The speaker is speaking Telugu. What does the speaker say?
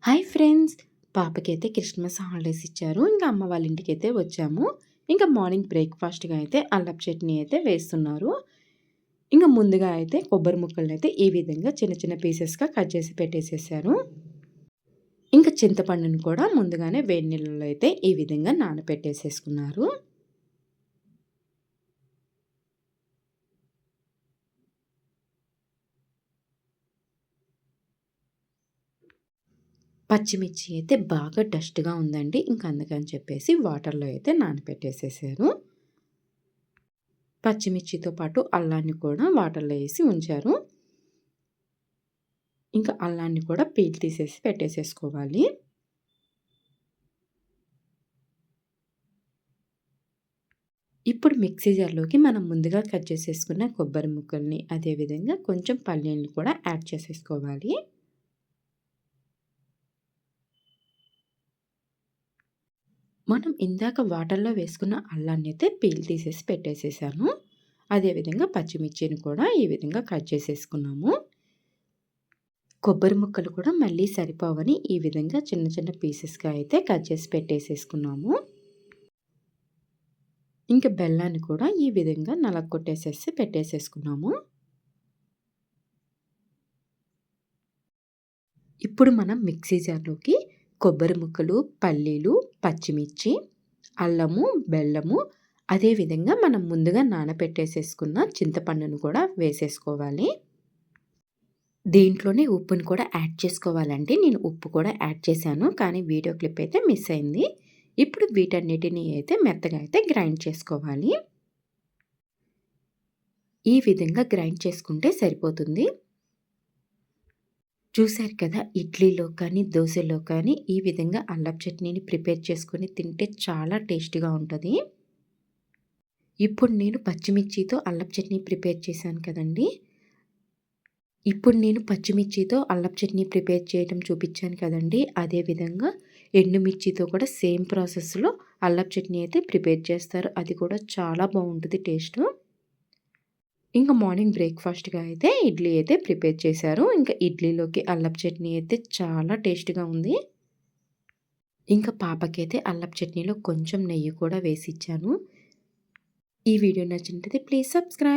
Hi friends! పాపకైతే క్రిస్మస్ హాలిడేస్ ఇచ్చారు. ఇంకా అమ్మ వాళ్ళ ఇంటికైతే వచ్చాము. ఇంకా మార్నింగ్ బ్రేక్‌ఫాస్ట్‌గా అయితే అల్లపు చట్నీ అయితే వేస్తున్నారు. ఇంక ముందుగా అయితే కొబ్బరి ముక్కలనైతే ఈ విధంగా చిన్న చిన్న పీసెస్‌గా కట్ చేసి పెట్టేసేసారు. ఇంకా చింతపండుని కూడా ముందుగానే వేడి నీళ్ళలో అయితే ఈ విధంగా నానబెట్టేసేసుకున్నారు. పచ్చిమిర్చి అయితే బాగా డస్ట్‌గా ఉందండి. ఇంక అందుకని చెప్పేసి వాటర్‌లో అయితే నానబెట్టేసేసారు. పచ్చిమిర్చితో పాటు అల్లాన్ని కూడా వాటర్‌లో ఏసి ఉంచారు. ఇంకా అల్లాన్ని కూడా పీల్ తీసేసి పెట్టేసేసుకోవాలి. ఇప్పుడు మిక్సీ జార్‌లోకి మనం ముందుగా కట్ చేసేసుకున్న కొబ్బరి ముక్కల్ని, అదేవిధంగా కొంచెం పల్లీలను కూడా యాడ్ చేసేసుకోవాలి. మనం ఇందాక వాటర్‌లో వేసుకున్న అల్లాన్నయితే పీల్ తీసేసి పెట్టేసేసాను. అదేవిధంగా పచ్చిమిర్చిని కూడా ఈ విధంగా కట్ చేసేసుకున్నాము. కొబ్బరి ముక్కలు కూడా మళ్ళీ సరిపోవని ఈ విధంగా చిన్న చిన్న పీసెస్‌గా అయితే కట్ చేసి పెట్టేసేసుకున్నాము. ఇంక బెల్లాన్ని కూడా ఈ విధంగా నలగొట్టేసేసి పెట్టేసేసుకున్నాము. ఇప్పుడు మనం మిక్సీ జార్‌లోకి కొబ్బరి ముక్కలు, పల్లీలు, పచ్చిమిర్చి, అల్లము, బెల్లము, అదేవిధంగా మనం ముందుగా నానబెట్టేసేసుకున్న చింతపండును కూడా వేసేసుకోవాలి. దీంట్లోనే ఉప్పుని కూడా యాడ్ చేసుకోవాలండి. నేను ఉప్పు కూడా యాడ్ చేశాను. కానీ వీడియో క్లిప్ అయితే మిస్ అయింది. ఇప్పుడు వీటన్నిటిని అయితే మెత్తగా అయితే గ్రైండ్ చేసుకోవాలి. ఈ విధంగా గ్రైండ్ చేసుకుంటే సరిపోతుంది. చూసారు కదా! ఇడ్లీలో కానీ, దోసలో కానీ ఈ విధంగా అల్లపు చట్నీని ప్రిపేర్ చేసుకొని తింటే చాలా టేస్టీగా ఉంటది. ఇప్పుడు నేను పచ్చిమిర్చితో అల్లపు చట్నీ ప్రిపేర్ చేశాను కదండీ! ఇప్పుడు నేను పచ్చిమిర్చితో అల్లపు చట్నీ ప్రిపేర్ చేయడం చూపించాను కదండీ! అదే విధంగా ఎండుమిర్చితో కూడా సేమ్ ప్రాసెస్‌లో అల్లపు చట్నీ అయితే ప్రిపేర్ చేస్తారు. అది కూడా చాలా బావుంటది టేస్టు. ఇంక మార్నింగ్ బ్రేక్‌ఫాస్ట్‌గా అయితే ఇడ్లీ అయితే ప్రిపేర్ చేశారు. ఇంకా ఇడ్లీలోకి అల్లపు చట్నీ అయితే చాలా టేస్ట్‌గా ఉంది. ఇంకా పాపకైతే అల్లపు చట్నీలో కొంచెం నెయ్యి కూడా వేసిచ్చాను. ఈ వీడియో నచ్చినట్లయితే ప్లీజ్ సబ్స్క్రైబ్.